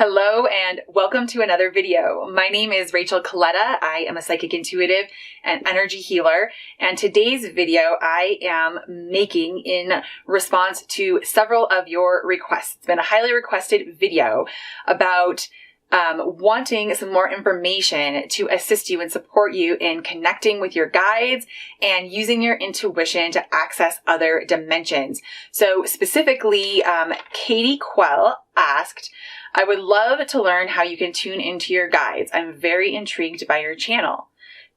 Hello and welcome to another video. My name is Rachel Coletta. I am a psychic intuitive and energy healer, and today's video I am making in response to several of your requests. It's been a highly requested video about wanting some more information to assist you and support you in connecting with your guides and using your intuition to access other dimensions. So specifically, Katie Quell asked, I would love to learn how you can tune into your guides. I'm very intrigued by your channel.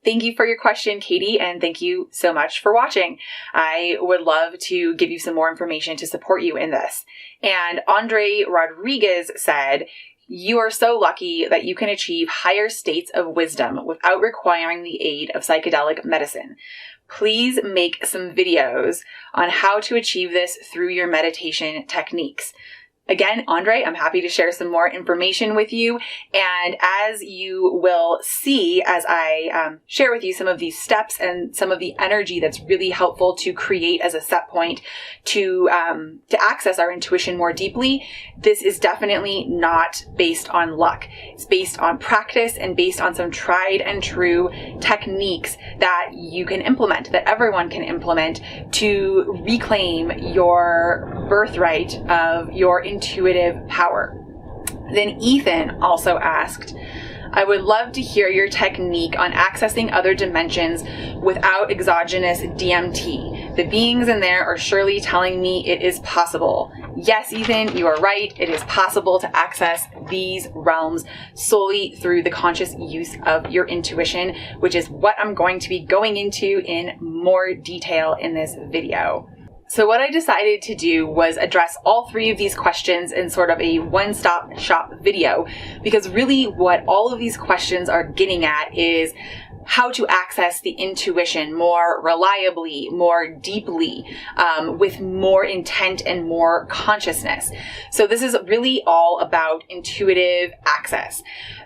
Thank you for your question, Katie, and thank you so much for watching. I would love to give you some more information to support you in this. And Andre Rodriguez said, you are so lucky that you can achieve higher states of wisdom without requiring the aid of psychedelic medicine. Please make some videos on how to achieve this through your meditation techniques. Again, Andre, I'm happy to share some more information with you. And as you will see, as I share with you some of these steps and some of the energy that's really helpful to create as a set point to access our intuition more deeply, this is definitely not based on luck. It's based on practice and based on some tried and true techniques that you can implement, that everyone can implement to reclaim your birthright of your intuitive power. Then Ethan also asked, I would love to hear your technique on accessing other dimensions without exogenous DMT. The beings in there are surely telling me it is possible. Yes, Ethan, you are right. It is possible to access these realms solely through the conscious use of your intuition, which is what I'm going to be going into in more detail in this video. So what I decided to do was address all three of these questions in sort of a one-stop shop video, because really what all of these questions are getting at is how to access the intuition more reliably, more deeply, with more intent and more consciousness. So this is really all about intuitive access.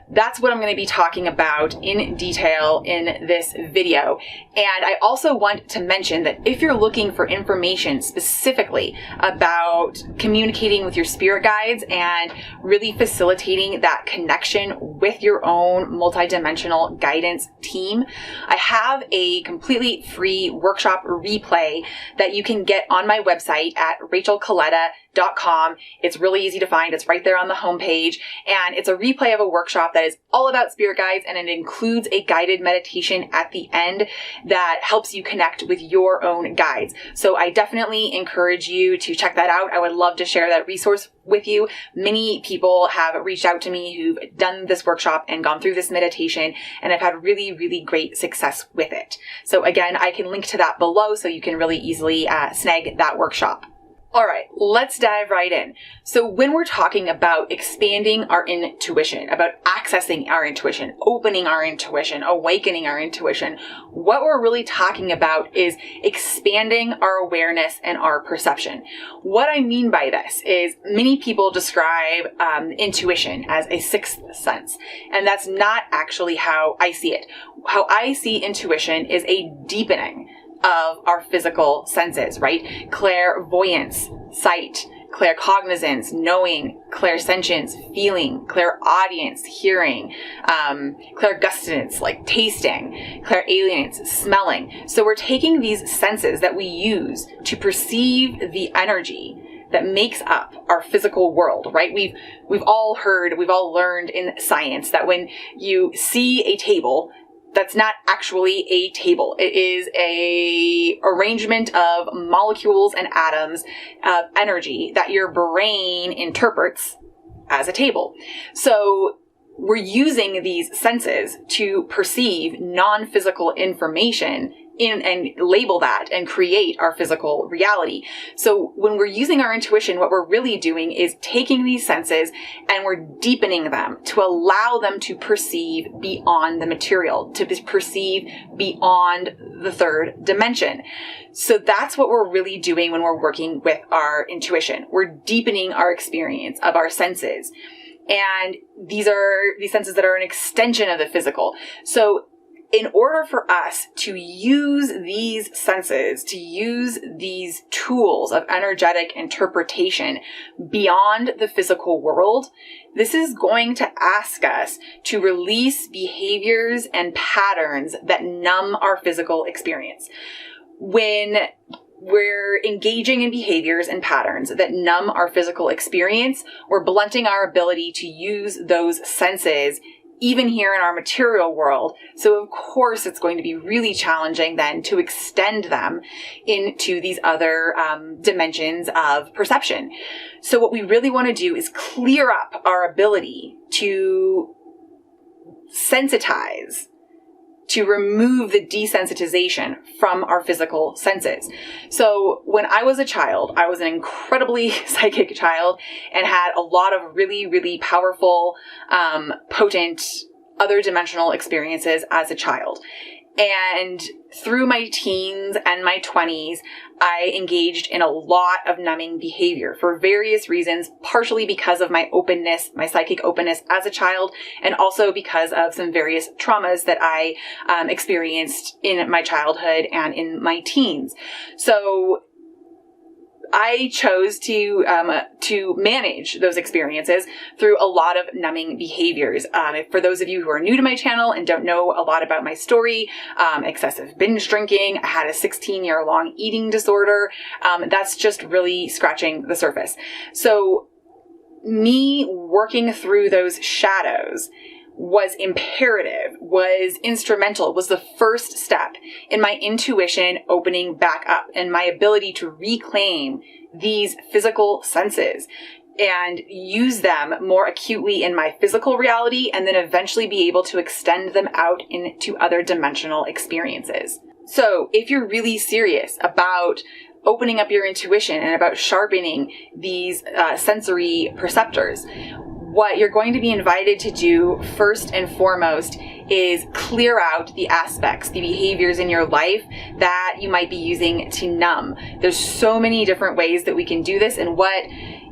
That's what I'm going to be talking about in detail in this video. And I also want to mention that if you're looking for information specifically about communicating with your spirit guides and really facilitating that connection with your own multidimensional guidance team, I have a completely free workshop replay that you can get on my website at rachelcoletta.com. It's really easy to find. It's right there on the homepage. And it's a replay of a workshop that is all about spirit guides, and it includes a guided meditation at the end that helps you connect with your own guides. So I definitely encourage you to check that out. I would love to share that resource with you. Many people have reached out to me who've done this workshop and gone through this meditation, and I've had really, really great success with it. So again, I can link to that below so you can really easily snag that workshop. All right, let's dive right in. So when we're talking about expanding our intuition, about accessing our intuition, opening our intuition, awakening our intuition, what we're really talking about is expanding our awareness and our perception. What I mean by this is many people describe intuition as a sixth sense, and that's not actually how I see it. How I see intuition is a deepening of our physical senses, right? Clairvoyance, sight, claircognizance, knowing, clairsentience, feeling, clairaudience, hearing, clairgustance, like tasting, clairalience, smelling. So we're taking these senses that we use to perceive the energy that makes up our physical world, right? We've all learned in science that when you see a table, that's not actually a table. It is a arrangement of molecules and atoms of energy that your brain interprets as a table. So we're using these senses to perceive non-physical information and label that and create our physical reality. So when we're using our intuition, what we're really doing is taking these senses and we're deepening them to allow them to perceive beyond the material, to perceive beyond the third dimension. So that's what we're really doing when we're working with our intuition. We're deepening our experience of our senses. And these are these senses that are an extension of the physical. So in order for us to use these senses, to use these tools of energetic interpretation beyond the physical world, this is going to ask us to release behaviors and patterns that numb our physical experience. When we're engaging in behaviors and patterns that numb our physical experience, we're blunting our ability to use those senses even here in our material world. So of course, it's going to be really challenging then to extend them into these other dimensions of perception. So what we really want to do is clear up our ability to sensitize, to remove the desensitization from our physical senses. So when I was a child, I was an incredibly psychic child and had a lot of really, really powerful, potent, other dimensional experiences as a child. And through my teens and my 20s, I engaged in a lot of numbing behavior for various reasons, partially because of my openness, my psychic openness as a child, and also because of some various traumas that I experienced in my childhood and in my teens. So I chose to manage those experiences through a lot of numbing behaviors. For those of you who are new to my channel and don't know a lot about my story, excessive binge drinking, I had a 16-year-long eating disorder. That's just really scratching the surface. So me working through those shadows was imperative, was instrumental, was the first step in my intuition opening back up and my ability to reclaim these physical senses and use them more acutely in my physical reality, and then eventually be able to extend them out into other dimensional experiences. So if you're really serious about opening up your intuition and about sharpening these sensory perceptors, what you're going to be invited to do first and foremost is clear out the aspects, the behaviors in your life that you might be using to numb. There's so many different ways that we can do this, and what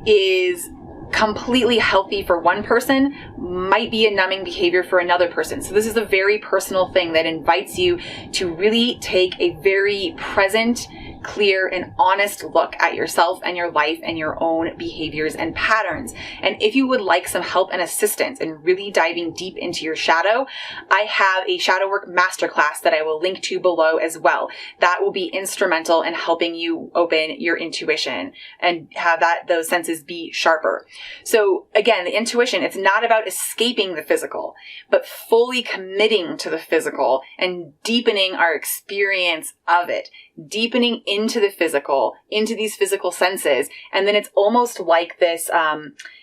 is completely healthy for one person might be a numbing behavior for another person. So this is a very personal thing that invites you to really take a very present, clear, and honest look at yourself and your life and your own behaviors and patterns. And if you would like some help and assistance in really diving deep into your shadow, I have a shadow work masterclass that I will link to below as well. That will be instrumental in helping you open your intuition and have those senses be sharper. So again, the intuition, it's not about escaping the physical, but fully committing to the physical and deepening our experience of it, deepening into the physical, into these physical senses. And then it's almost like this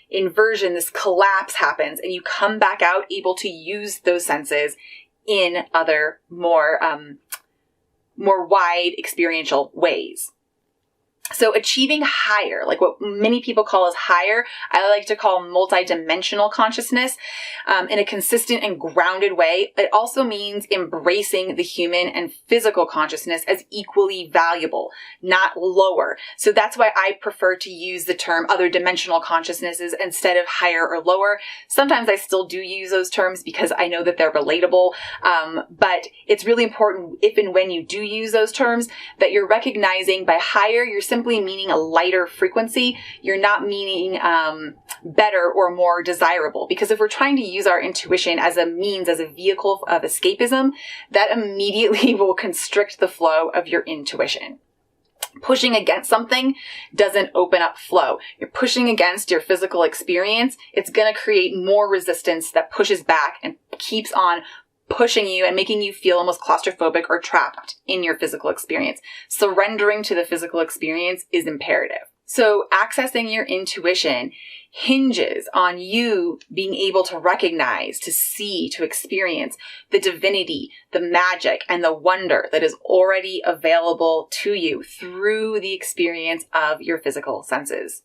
inversion, this collapse happens, and you come back out able to use those senses in other more wide experiential ways. So achieving higher, like what many people call as higher, I like to call multidimensional consciousness in a consistent and grounded way. It also means embracing the human and physical consciousness as equally valuable, not lower. So that's why I prefer to use the term other dimensional consciousnesses instead of higher or lower. Sometimes I still do use those terms because I know that they're relatable, but it's really important if and when you do use those terms that you're recognizing by higher, you're simply meaning a lighter frequency. You're not meaning better or more desirable. Because if we're trying to use our intuition as a means, as a vehicle of escapism, that immediately will constrict the flow of your intuition. Pushing against something doesn't open up flow. You're pushing against your physical experience. It's going to create more resistance that pushes back and keeps on pushing you and making you feel almost claustrophobic or trapped in your physical experience. Surrendering to the physical experience is imperative. So accessing your intuition hinges on you being able to recognize, to see, to experience the divinity, the magic, and the wonder that is already available to you through the experience of your physical senses.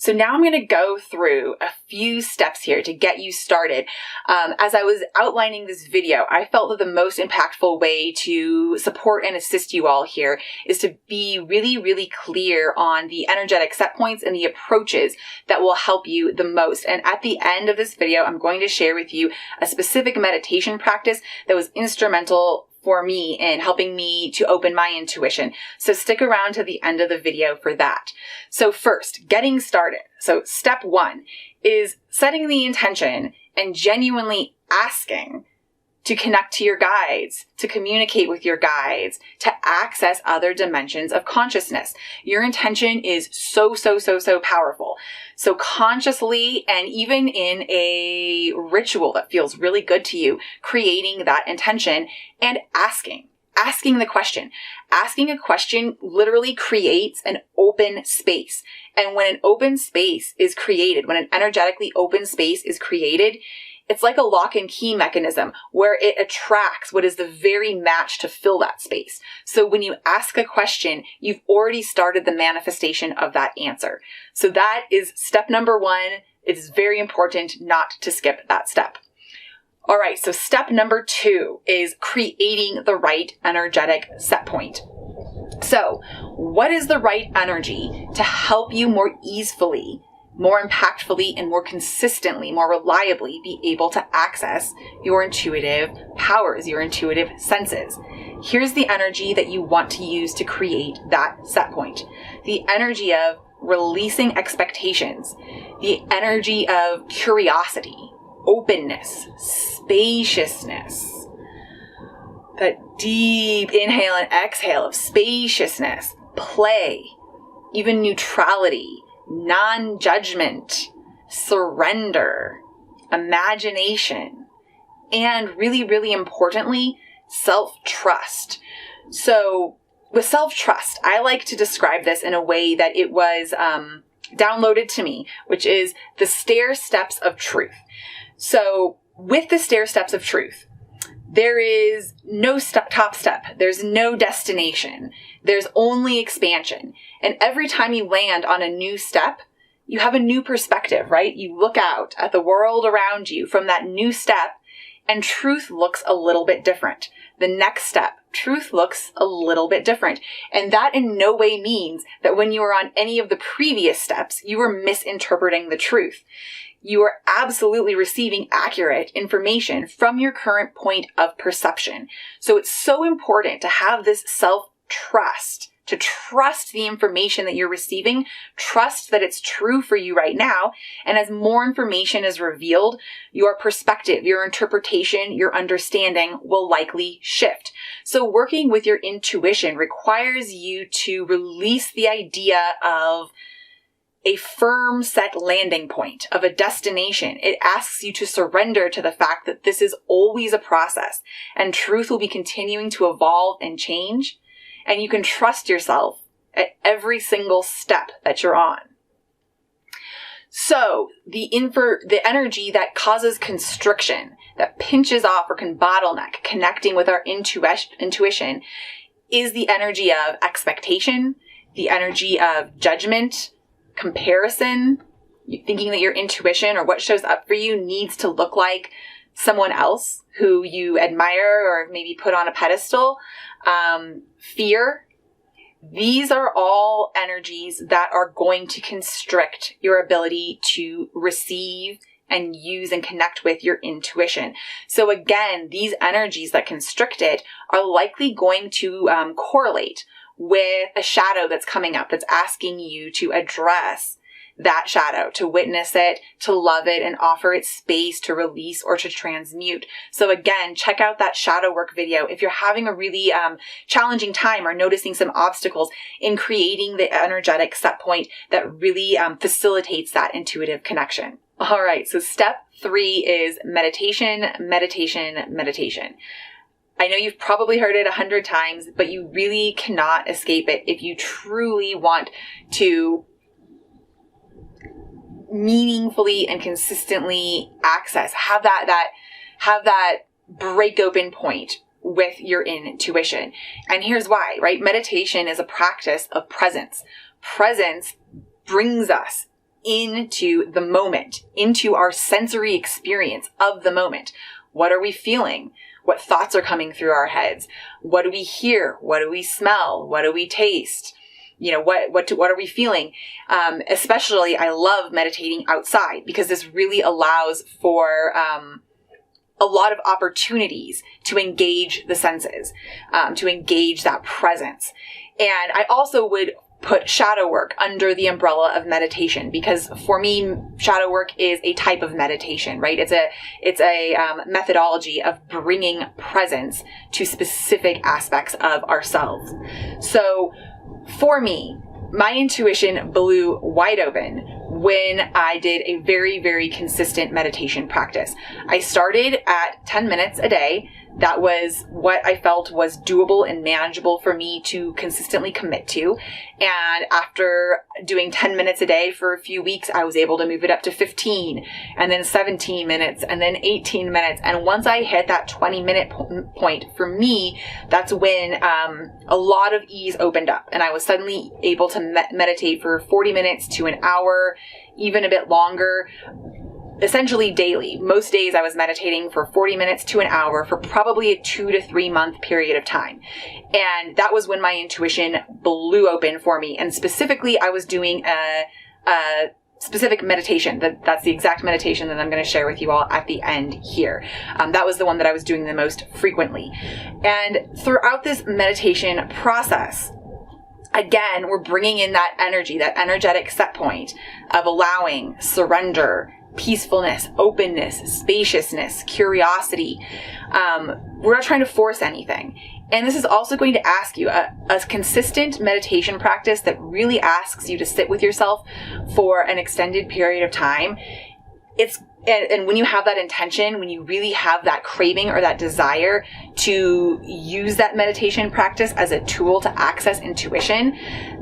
So now I'm going to go through a few steps here to get you started. As I was outlining this video, I felt that the most impactful way to support and assist you all here is to be really, really clear on the energetic set points and the approaches that will help you the most. And at the end of this video, I'm going to share with you a specific meditation practice that was instrumental for me in helping me to open my intuition. So stick around to the end of the video for that. So first, getting started. So step 1 is setting the intention and genuinely asking to connect to your guides, to communicate with your guides, to access other dimensions of consciousness. Your intention is so powerful. So consciously, and even in a ritual that feels really good to you, creating that intention and asking the question. Asking a question literally creates an open space. And when an open space is created, when an energetically open space is created, it's like a lock and key mechanism where it attracts what is the very match to fill that space. So when you ask a question, you've already started the manifestation of that answer. So that is step number 1. It is very important not to skip that step. All right, so step number 2 is creating the right energetic set point. So what is the right energy to help you more easily, more impactfully, and more consistently, more reliably be able to access your intuitive powers, your intuitive senses? Here's the energy that you want to use to create that set point. The energy of releasing expectations, the energy of curiosity, openness, spaciousness. That deep inhale and exhale of spaciousness, play, even neutrality, non-judgment, surrender, imagination, and really, really importantly, self-trust. So with self-trust, I like to describe this in a way that it was downloaded to me, which is the stair steps of truth. So with the stair steps of truth, there is no top step. There's no destination. There's only expansion. And every time you land on a new step, you have a new perspective, right? You look out at the world around you from that new step, and truth looks a little bit different. The next step, truth looks a little bit different. And that in no way means that when you were on any of the previous steps, you were misinterpreting the truth. You are absolutely receiving accurate information from your current point of perception. So it's so important to have this self-trust, to trust the information that you're receiving, trust that it's true for you right now. And as more information is revealed, your perspective, your interpretation, your understanding will likely shift. So working with your intuition requires you to release the idea of a firm set landing point, of a destination. It asks you to surrender to the fact that this is always a process and truth will be continuing to evolve and change. And you can trust yourself at every single step that you're on. So the energy that causes constriction, that pinches off or can bottleneck connecting with our intuition is the energy of expectation, the energy of judgment, comparison, thinking that your intuition or what shows up for you needs to look like someone else who you admire or maybe put on a pedestal, fear. These are all energies that are going to constrict your ability to receive and use and connect with your intuition. So again, these energies that constrict it are likely going to correlate with a shadow that's coming up, that's asking you to address that shadow, to witness it, to love it, and offer it space to release or to transmute. So again, check out that shadow work video if you're having a really challenging time or noticing some obstacles in creating the energetic set point that really facilitates that intuitive connection. All right, so step 3 is meditation, meditation, meditation. I know you've probably heard it 100 times, but you really cannot escape it if you truly want to meaningfully and consistently access, have that break open point with your intuition. And here's why, right? Meditation is a practice of presence. Presence brings us into the moment, into our sensory experience of the moment. What are we feeling? What thoughts are coming through our heads? What do we hear? What do we smell? What do we taste? What are we feeling? Especially, I love meditating outside because this really allows for a lot of opportunities to engage the senses, to engage that presence. And I also would put shadow work under the umbrella of meditation, because for me, shadow work is a type of meditation, right? It's a methodology of bringing presence to specific aspects of ourselves. So for me, my intuition blew wide open when I did a very, very consistent meditation practice. I started at 10 minutes a day. That was what I felt was doable and manageable for me to consistently commit to. And after doing 10 minutes a day for a few weeks, I was able to move it up to 15 and then 17 minutes and then 18 minutes. And once I hit that 20-minute point, for me, that's when a lot of ease opened up. And I was suddenly able to meditate for 40 minutes to an hour, even a bit longer. Essentially daily. Most days I was meditating for 40 minutes to an hour for probably a 2 to 3 month period of time. And that was when my intuition blew open for me. And specifically, I was doing a specific meditation. That's the exact meditation that I'm going to share with you all at the end here. That was the one that I was doing the most frequently. And throughout this meditation process, again, we're bringing in that energy, that energetic set point of allowing, surrender, peacefulness, openness, spaciousness, curiosity. We're not trying to force anything. And this is also going to ask you a consistent meditation practice that really asks you to sit with yourself for an extended period of time. And when you have that intention, when you really have that craving or that desire to use that meditation practice as a tool to access intuition,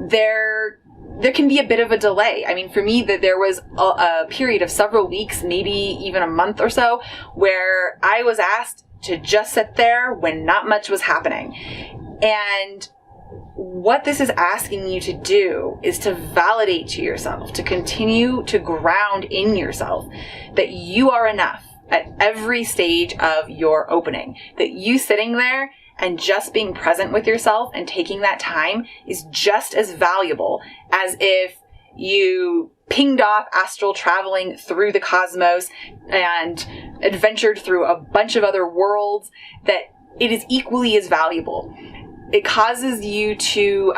there can be a bit of a delay. I mean, for me, that there was a period of several weeks, maybe even a month or so, where I was asked to just sit there when not much was happening. And what this is asking you to do is to validate to yourself, to continue to ground in yourself that you are enough at every stage of your opening, that you sitting there and just being present with yourself and taking that time is just as valuable as if you pinged off astral traveling through the cosmos and adventured through a bunch of other worlds. That it is equally as valuable. It causes you to,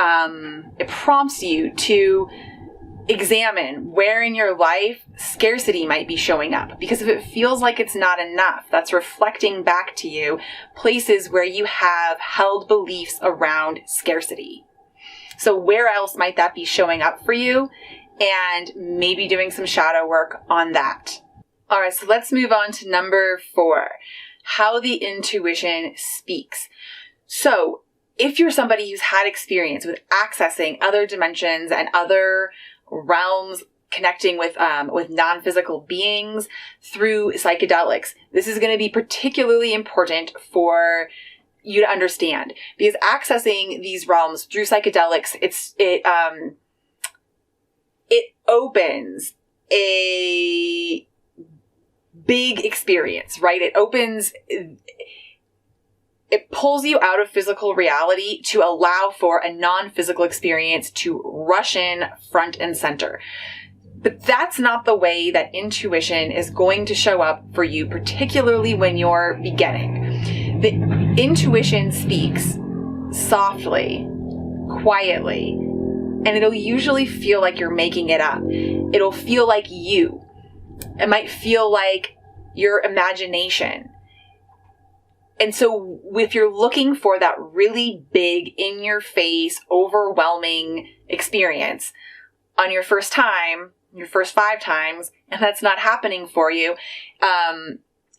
it prompts you to examine where in your life scarcity might be showing up. Because if it feels like it's not enough, that's reflecting back to you places where you have held beliefs around scarcity. So where else might that be showing up for you? And maybe doing some shadow work on that. All right, so let's move on to number 4, how the intuition speaks. So if you're somebody who's had experience with accessing other dimensions and other realms, connecting with non-physical beings through psychedelics, this is going to be particularly important for you to understand, because accessing these realms through psychedelics, it opens a big experience, right? It pulls you out of physical reality to allow for a non-physical experience to rush in front and center. But that's not the way that intuition is going to show up for you, particularly when you're beginning. The intuition speaks softly, quietly, and it'll usually feel like you're making it up. It'll feel like you. It might feel like your imagination. And so if you're looking for that really big, in-your-face, overwhelming experience on your first time, your first 5 times, and that's not happening for you,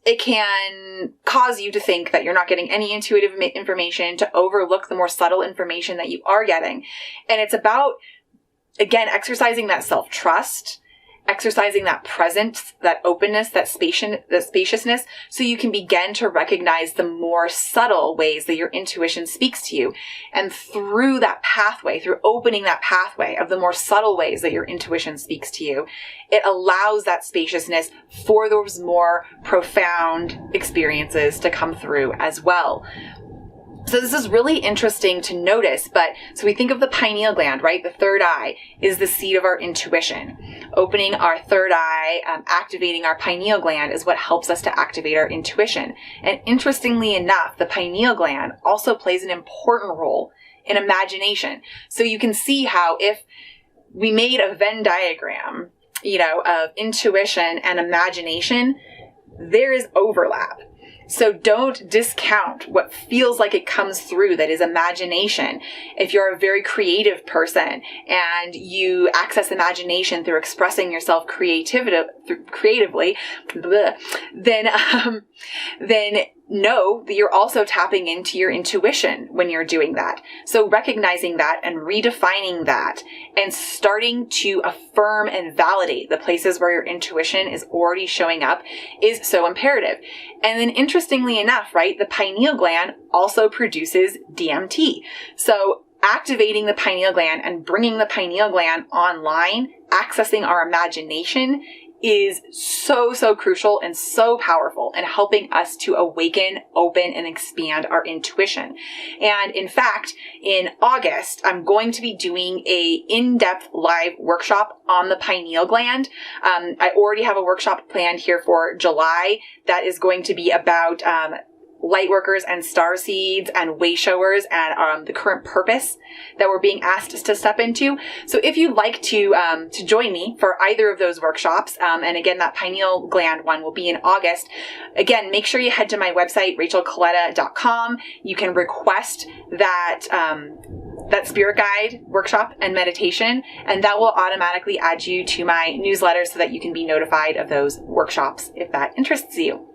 it can cause you to think that you're not getting any intuitive information, to overlook the more subtle information that you are getting. And it's about, again, exercising that self-trust exercising that presence, that openness, that spaciousness, so you can begin to recognize the more subtle ways that your intuition speaks to you. And through that pathway, through opening that pathway of the more subtle ways that your intuition speaks to you, it allows that spaciousness for those more profound experiences to come through as well. So this is really interesting to notice, so we think of the pineal gland, right? The third eye is the seat of our intuition. Opening our third eye, activating our pineal gland is what helps us to activate our intuition. And interestingly enough, the pineal gland also plays an important role in imagination. So you can see how if we made a Venn diagram, of intuition and imagination, there is overlap. So don't discount what feels like it comes through that is imagination. If you're a very creative person and you access imagination through expressing yourself creatively, then know that you're also tapping into your intuition when you're doing that. So recognizing that and redefining that and starting to affirm and validate the places where your intuition is already showing up is so imperative. And then interestingly enough, right, the pineal gland also produces DMT. So activating the pineal gland and bringing the pineal gland online, accessing our imagination is so crucial and so powerful in helping us to awaken, open, and expand our intuition. And in fact, in August, I'm going to be doing a in-depth live workshop on the pineal gland. I already have a workshop planned here for July that is going to be about light workers and star seeds and way showers and the current purpose that we're being asked to step into. So if you'd like to join me for either of those workshops, and again, that pineal gland one will be in August. Again, make sure you head to my website, rachelcoletta.com. You can request that spirit guide workshop and meditation, and that will automatically add you to my newsletter so that you can be notified of those workshops if that interests you.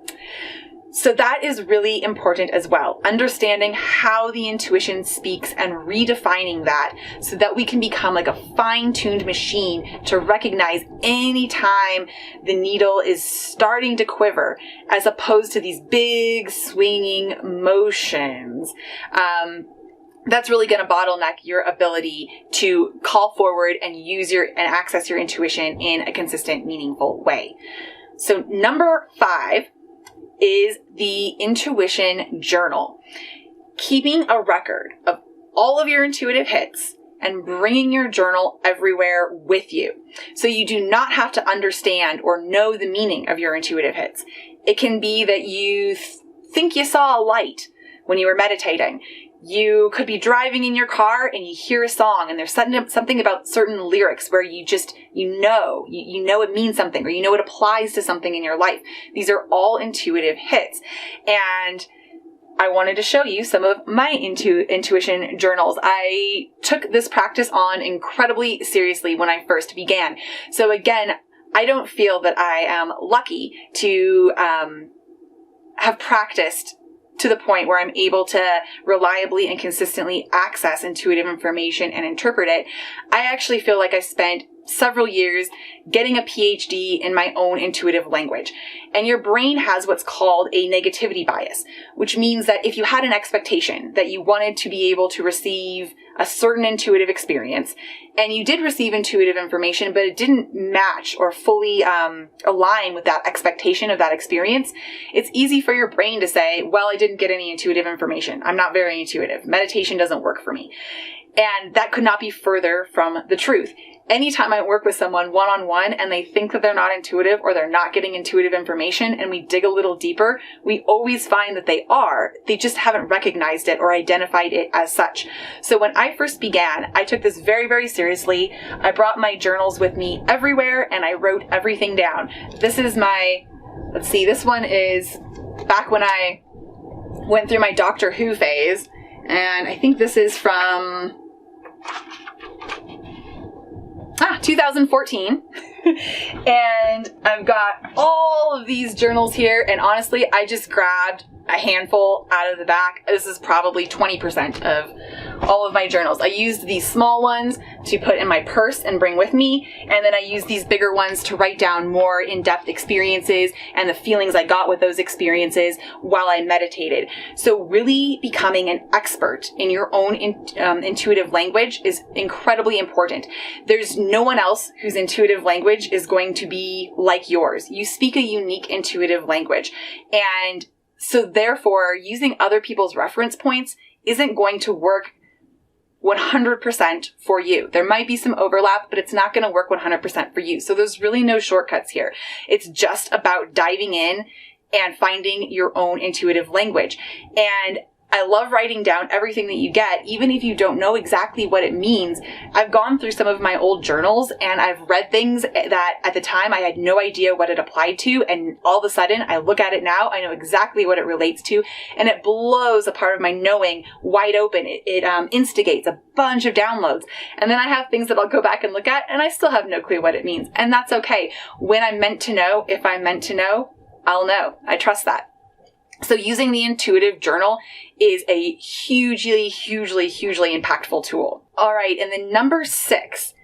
So that is really important as well. Understanding how the intuition speaks and redefining that so that we can become like a fine-tuned machine to recognize any time the needle is starting to quiver, as opposed to these big swinging motions. That's really going to bottleneck your ability to call forward and and access your intuition in a consistent, meaningful way. So number 5 is the intuition journal. Keeping a record of all of your intuitive hits and bringing your journal everywhere with you. So you do not have to understand or know the meaning of your intuitive hits. It can be that you think you saw a light when you were meditating. You could be driving in your car and you hear a song and there's something about certain lyrics where you know it means something, or you know it applies to something in your life. These are all intuitive hits. And I wanted to show you some of my intuition journals. I took this practice on incredibly seriously when I first began. So again, I don't feel that I am lucky to have practiced to the point where I'm able to reliably and consistently access intuitive information and interpret it. I actually feel like I spent several years getting a PhD in my own intuitive language. And your brain has what's called a negativity bias, which means that if you had an expectation that you wanted to be able to receive a certain intuitive experience, and you did receive intuitive information, but it didn't match or fully align with that expectation of that experience, it's easy for your brain to say, well, I didn't get any intuitive information. I'm not very intuitive. Meditation doesn't work for me. And that could not be further from the truth. Anytime I work with someone one-on-one and they think that they're not intuitive or they're not getting intuitive information and we dig a little deeper, we always find that they are. They just haven't recognized it or identified it as such. So when I first began, I took this very, very seriously. I brought my journals with me everywhere and I wrote everything down. This is this one is back when I went through my Doctor Who phase. And I think this is from 2014. And I've got all of these journals here. And honestly, I just grabbed a handful out of the back. This is probably 20% of all of my journals. I used these small ones to put in my purse and bring with me, and then I used these bigger ones to write down more in-depth experiences and the feelings I got with those experiences while I meditated. So really becoming an expert in your own intuitive language is incredibly important. There's no one else whose intuitive language is going to be like yours. You speak a unique intuitive language, and so therefore using other people's reference points isn't going to work 100% for you. There might be some overlap, but it's not going to work 100% for you. So there's really no shortcuts here. It's just about diving in and finding your own intuitive language. And I love writing down everything that you get, even if you don't know exactly what it means. I've gone through some of my old journals and I've read things that at the time I had no idea what it applied to. And all of a sudden I look at it now, I know exactly what it relates to, and it blows a part of my knowing wide open. It instigates a bunch of downloads. And then I have things that I'll go back and look at and I still have no clue what it means. And that's okay. When I'm meant to know, if I'm meant to know, I'll know. I trust that. So using the intuitive journal is a hugely impactful tool. All right. And then number 6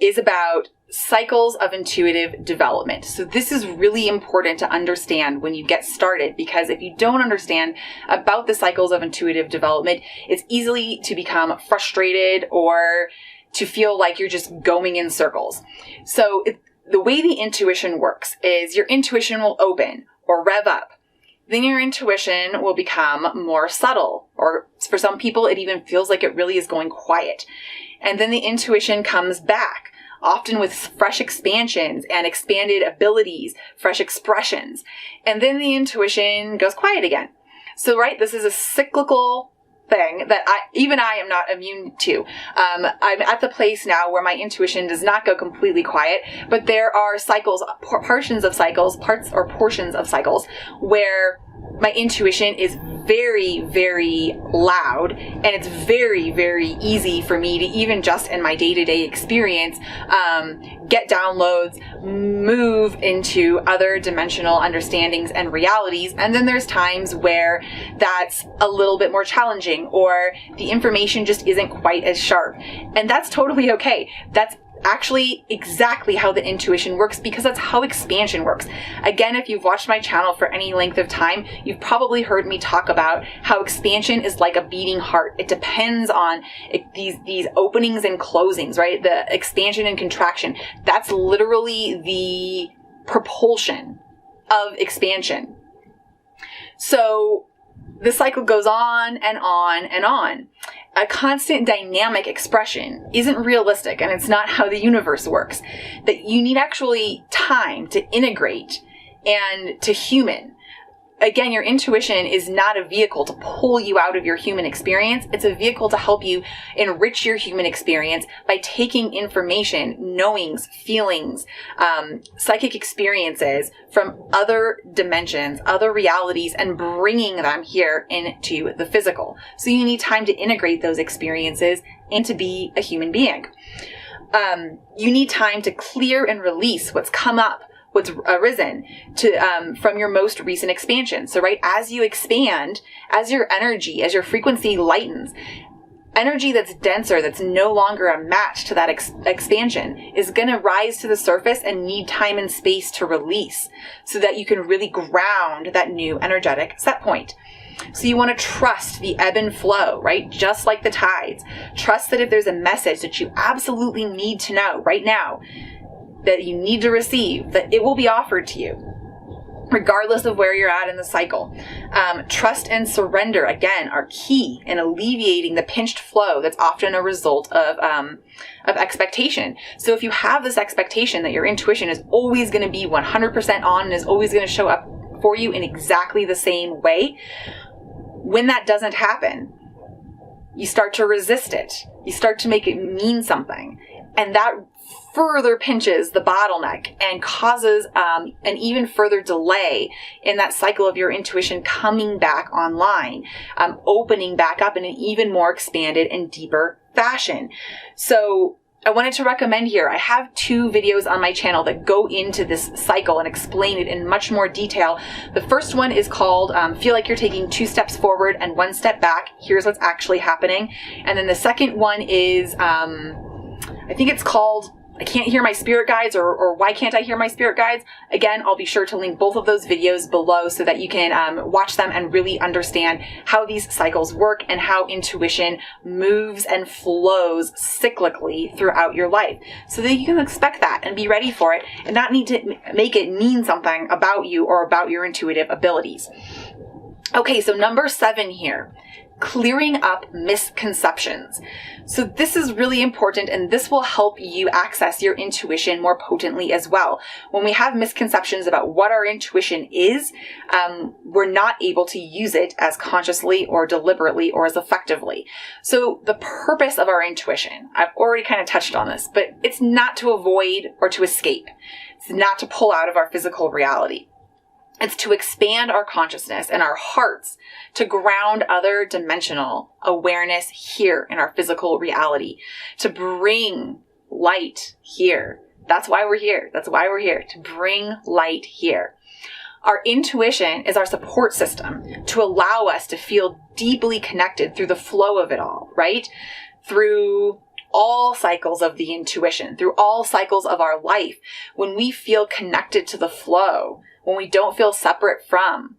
is about cycles of intuitive development. So this is really important to understand when you get started, because if you don't understand about the cycles of intuitive development, it's easy to become frustrated or to feel like you're just going in circles. So the way the intuition works is your intuition will open or rev up. Then your intuition will become more subtle, or for some people, it even feels like it really is going quiet. And then the intuition comes back, often with fresh expansions and expanded abilities, fresh expressions. And then the intuition goes quiet again. So, right, this is a cyclical thing that I am not immune to. I'm at the place now where my intuition does not go completely quiet, but there are cycles, portions of cycles where my intuition is very, very loud, and it's very, very easy for me to, even just in my day-to-day experience, get downloads, move into other dimensional understandings and realities. And then there's times where that's a little bit more challenging, or the information just isn't quite as sharp. And that's totally okay. That's actually exactly how the intuition works, because that's how expansion works. Again, if you've watched my channel for any length of time, you've probably heard me talk about how expansion is like a beating heart. It depends on these openings and closings, right? The expansion and contraction. That's literally the propulsion of expansion. So the cycle goes on and on and on. A constant dynamic expression isn't realistic, and it's not how the universe works. That you need actually time to integrate and to human. Again, your intuition is not a vehicle to pull you out of your human experience. It's a vehicle to help you enrich your human experience by taking information, knowings, feelings, psychic experiences from other dimensions, other realities, and bringing them here into the physical. So you need time to integrate those experiences and to be a human being. You need time to clear and release what's come up, what's arisen from your most recent expansion. So, right, as you expand, as your energy, as your frequency lightens, energy that's denser, that's no longer a match to that expansion, is going to rise to the surface and need time and space to release so that you can really ground that new energetic set point. So you want to trust the ebb and flow, right? Just like the tides. Trust that if there's a message that you absolutely need to know right now, that you need to receive, that it will be offered to you, regardless of where you're at in the cycle. Trust and surrender, again, are key in alleviating the pinched flow that's often a result of expectation. So if you have this expectation that your intuition is always going to be 100% on and is always going to show up for you in exactly the same way, when that doesn't happen, you start to resist it. You start to make it mean something. And that further pinches the bottleneck and causes an even further delay in that cycle of your intuition coming back online, opening back up in an even more expanded and deeper fashion. So I wanted to recommend here, I have 2 videos on my channel that go into this cycle and explain it in much more detail. The first one is called Feel Like You're Taking 2 Steps Forward and 1 Step Back. Here's what's actually happening. And then the second one is, I think it's called I Can't Hear My Spirit Guides or Why Can't I Hear My Spirit Guides? Again, I'll be sure to link both of those videos below so that you can watch them and really understand how these cycles work and how intuition moves and flows cyclically throughout your life so that you can expect that and be ready for it and not need to make it mean something about you or about your intuitive abilities. Okay, so number 7 here. Clearing up misconceptions. So this is really important, and this will help you access your intuition more potently as well. When we have misconceptions about what our intuition is, we're not able to use it as consciously or deliberately or as effectively. So the purpose of our intuition, I've already kind of touched on this, but it's not to avoid or to escape. It's not to pull out of our physical reality. It's to expand our consciousness and our hearts to ground other dimensional awareness here in our physical reality, to bring light here. That's why we're here. That's why we're here, to bring light here. Our intuition is our support system to allow us to feel deeply connected through the flow of it all, right? Through all cycles of the intuition, through all cycles of our life, when we feel connected to the flow, when we don't feel separate from,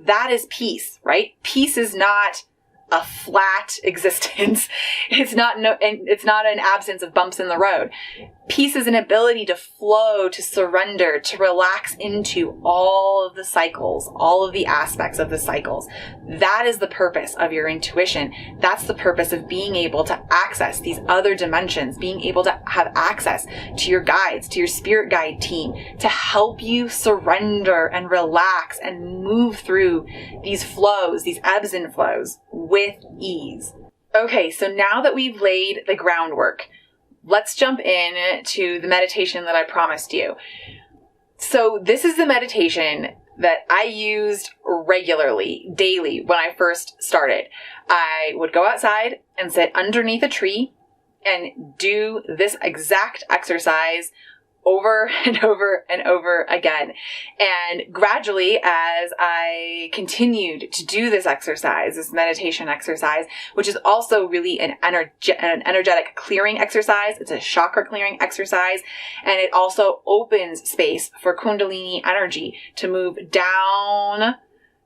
that is peace, right? Peace is not a flat existence. It's not an absence of bumps in the road. Peace is an ability to flow, to surrender, to relax into all of the cycles, all of the aspects of the cycles. That is the purpose of your intuition. That's the purpose of being able to access these other dimensions, being able to have access to your guides, to your spirit guide team, to help you surrender and relax and move through these flows, these ebbs and flows with ease. Okay, so now that we've laid the groundwork, let's jump in to the meditation that I promised you. So this is the meditation that I used regularly, daily, when I first started. I would go outside and sit underneath a tree and do this exact exercise over and over and over again. And gradually, as I continued to do this exercise, this meditation exercise, which is also really an energetic clearing exercise, it's a chakra clearing exercise, and it also opens space for Kundalini energy to move down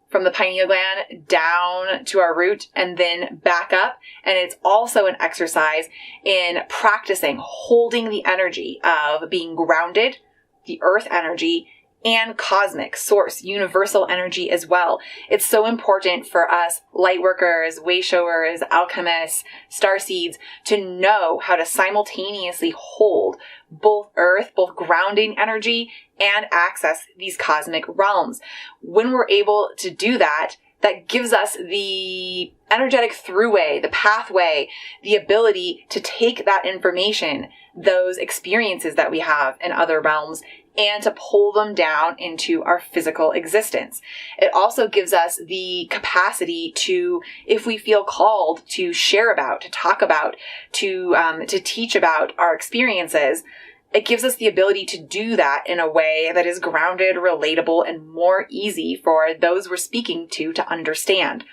from the pineal gland down to our root and then back up. And it's also an exercise in practicing holding the energy of being grounded, the earth energy, and cosmic source, universal energy as well. It's so important for us light workers, way showers, alchemists, starseeds to know how to simultaneously hold both earth, both grounding energy, and access these cosmic realms. When we're able to do that, that gives us the energetic throughway, the pathway, the ability to take that information, those experiences that we have in other realms, and to pull them down into our physical existence. It also gives us the capacity to, if we feel called to share about, to talk about, to teach about our experiences, it gives us the ability to do that in a way that is grounded, relatable, and more easy for those we're speaking to understand.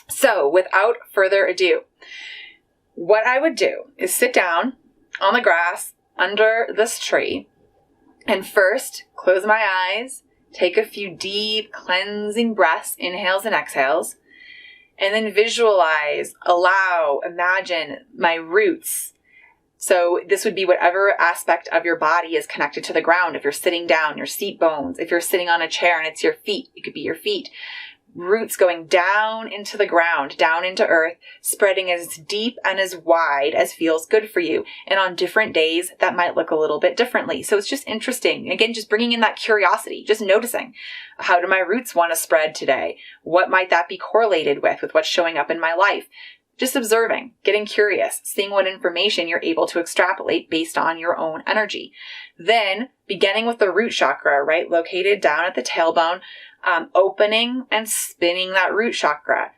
So, without further ado, what I would do is sit down on the grass under this tree and first close my eyes, take a few deep cleansing breaths, inhales and exhales, and then visualize, allow, imagine my roots. So this would be whatever aspect of your body is connected to the ground. If you're sitting down, your seat bones. If you're sitting on a chair and it's your feet, it could be your feet. Roots going down into the ground, down into earth, spreading as deep and as wide as feels good for you. And on different days, that might look a little bit differently. So it's just interesting. Again, just bringing in that curiosity, just noticing, how do my roots want to spread today? What might that be correlated with what's showing up in my life? Just observing, getting curious, seeing what information you're able to extrapolate based on your own energy. Then, beginning with the root chakra, right, located down at the tailbone, opening and spinning that root chakra.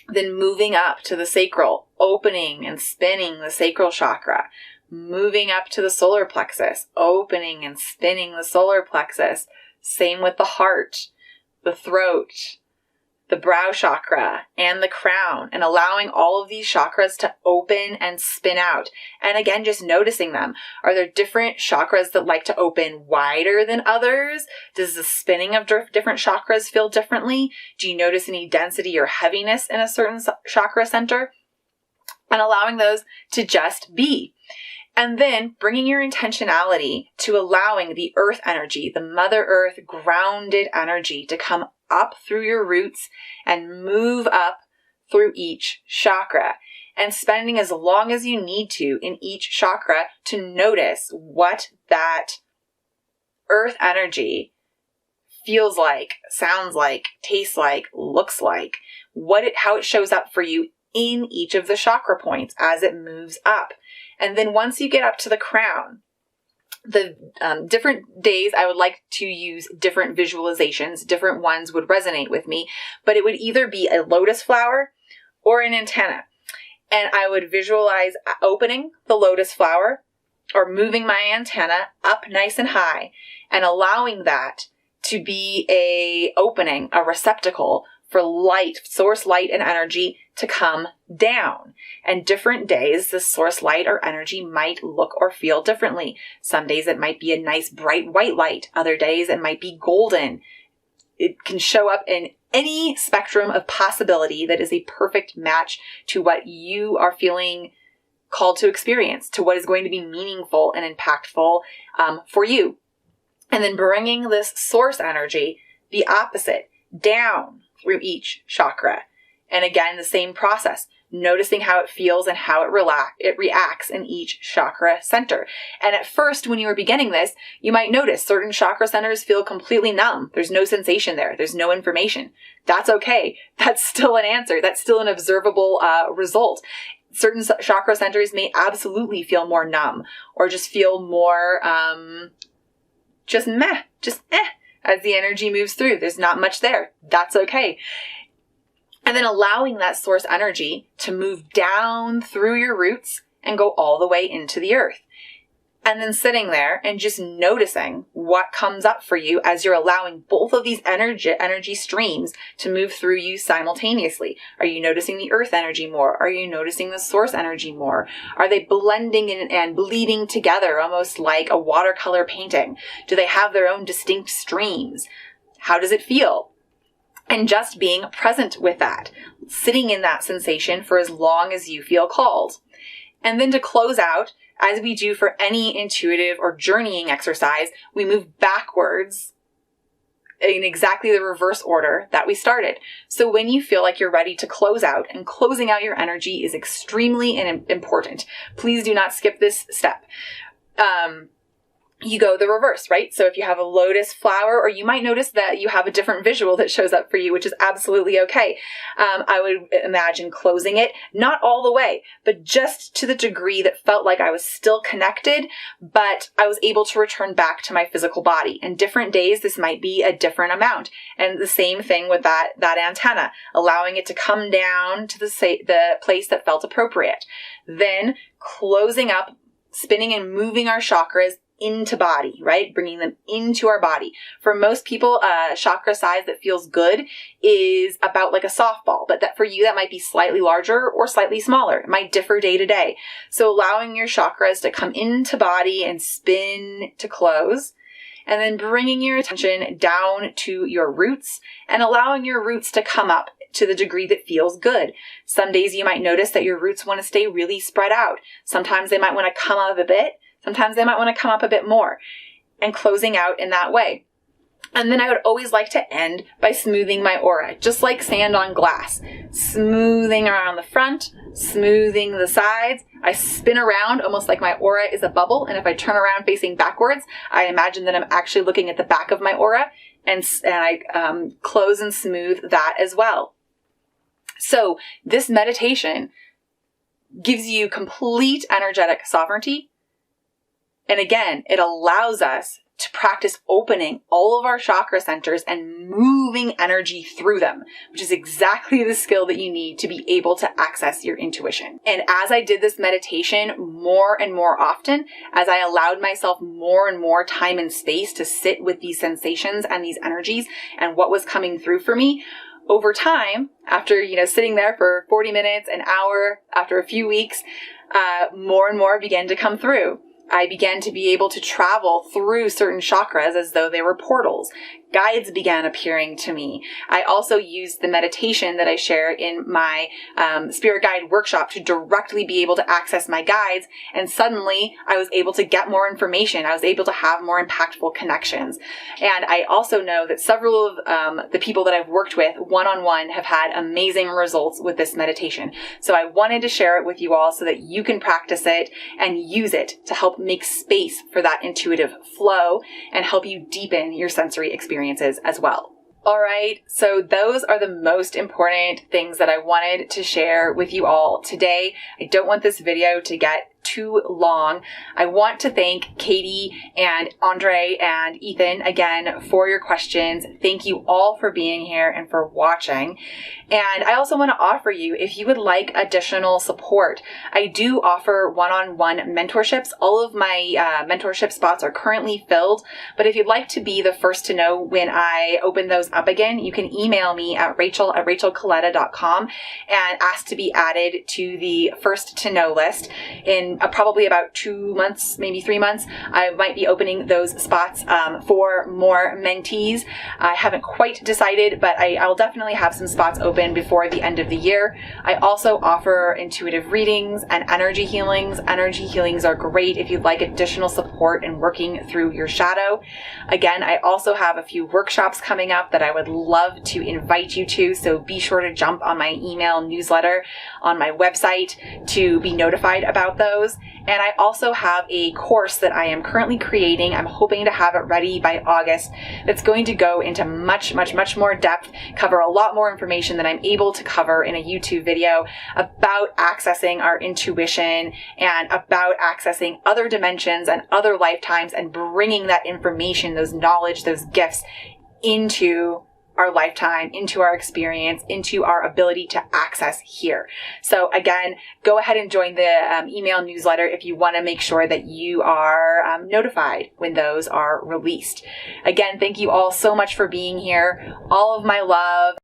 Then moving up to the sacral, opening and spinning the sacral chakra. moving up to the solar plexus, opening and spinning the solar plexus. Same with the heart, the throat, the brow chakra, and the crown, and allowing all of these chakras to open and spin out. And again, just noticing them. Are there different chakras that like to open wider than others? Does the spinning of different chakras feel differently? Do you notice any density or heaviness in a certain chakra center? And allowing those to just be. And then bringing your intentionality to allowing the earth energy, the Mother Earth grounded energy, to come up through your roots and move up through each chakra, and spending as long as you need to in each chakra to notice what that earth energy feels like, sounds like, tastes like, looks like, how it shows up for you in each of the chakra points as it moves up. And then once you get up to the crown, the different days I would like to use different visualizations. Different ones would resonate with me, but it would either be a lotus flower or an antenna. And I would visualize opening the lotus flower or moving my antenna up nice and high and allowing that to be a opening, a receptacle for light, source light and energy to come down. And different days, the source light or energy might look or feel differently. Some days it might be a nice bright white light. Other days it might be golden. It can show up in any spectrum of possibility that is a perfect match to what you are feeling called to experience, to what is going to be meaningful and impactful for you. And then bringing this source energy, the opposite, down through each chakra. And again, the same process, noticing how it feels and how it reacts in each chakra center. And at first, when you are beginning this, you might notice certain chakra centers feel completely numb. There's no sensation there. There's no information. That's okay. That's still an answer. That's still an observable result. Certain chakra centers may absolutely feel more numb or just feel more just as the energy moves through. There's not much there. That's okay. And then allowing that source energy to move down through your roots and go all the way into the earth. And then sitting there and just noticing what comes up for you as you're allowing both of these energy streams to move through you simultaneously. Are you noticing the earth energy more? Are you noticing the source energy more? Are they blending and bleeding together almost like a watercolor painting? Do they have their own distinct streams? How does it feel? And just being present with that, sitting in that sensation for as long as you feel called. And then to close out, as we do for any intuitive or journeying exercise, we move backwards in exactly the reverse order that we started. So when you feel like you're ready to close out, and closing out your energy is extremely important. Please do not skip this step. You go the reverse, right? So if you have a lotus flower, or you might notice that you have a different visual that shows up for you, which is absolutely okay. I would imagine closing it, not all the way, but just to the degree that felt like I was still connected, but I was able to return back to my physical body. And different days, this might be a different amount. And the same thing with that antenna, allowing it to come down to the place that felt appropriate. Then closing up, spinning and moving our chakras into body, right? Bringing them into our body. For most people, a chakra size that feels good is about like a softball, but that for you, that might be slightly larger or slightly smaller. It might differ day to day. So allowing your chakras to come into body and spin to close, and then bringing your attention down to your roots and allowing your roots to come up to the degree that feels good. Some days you might notice that your roots want to stay really spread out. Sometimes they might want to come up a bit. Sometimes they might want to come up a bit more, and closing out in that way. And then I would always like to end by smoothing my aura, just like sand on glass. Smoothing around the front, smoothing the sides. I spin around almost like my aura is a bubble, and if I turn around facing backwards, I imagine that I'm actually looking at the back of my aura, and I close and smooth that as well. So this meditation gives you complete energetic sovereignty. And again, it allows us to practice opening all of our chakra centers and moving energy through them, which is exactly the skill that you need to be able to access your intuition. And as I did this meditation more and more often, as I allowed myself more and more time and space to sit with these sensations and these energies and what was coming through for me, over time, after, sitting there for 40 minutes, an hour, after a few weeks, more and more began to come through. I began to be able to travel through certain chakras as though they were portals. Guides began appearing to me. I also used the meditation that I share in my spirit guide workshop to directly be able to access my guides. And suddenly I was able to get more information. I was able to have more impactful connections. And I also know that several of the people that I've worked with one-on-one have had amazing results with this meditation. So I wanted to share it with you all so that you can practice it and use it to help make space for that intuitive flow and help you deepen your sensory experiences as well. All right, so those are the most important things that I wanted to share with you all today. I don't want this video to get too long. I want to thank Katie and Andre and Ethan again for your questions. Thank you all for being here and for watching. And I also want to offer you, if you would like additional support, I do offer one-on-one mentorships. All of my mentorship spots are currently filled, but if you'd like to be the first to know when I open those up again, you can email me at rachel@rachelcoletta.com and ask to be added to the first to know list. In probably about 2 months, maybe 3 months, I might be opening those spots for more mentees. I haven't quite decided, but I will definitely have some spots open before the end of the year. I also offer intuitive readings and energy healings. Energy healings are great if you'd like additional support in working through your shadow. Again, I also have a few workshops coming up that I would love to invite you to, so be sure to jump on my email newsletter on my website to be notified about those. And I also have a course that I am currently creating. I'm hoping to have it ready by August. That's going to go into much more depth, cover a lot more information than I'm able to cover in a YouTube video about accessing our intuition and about accessing other dimensions and other lifetimes and bringing that information, those knowledge, those gifts into our lifetime, into our experience, into our ability to access here. So again, go ahead and join the email newsletter if you want to make sure that you are notified when those are released. Again, thank you all so much for being here. All of my love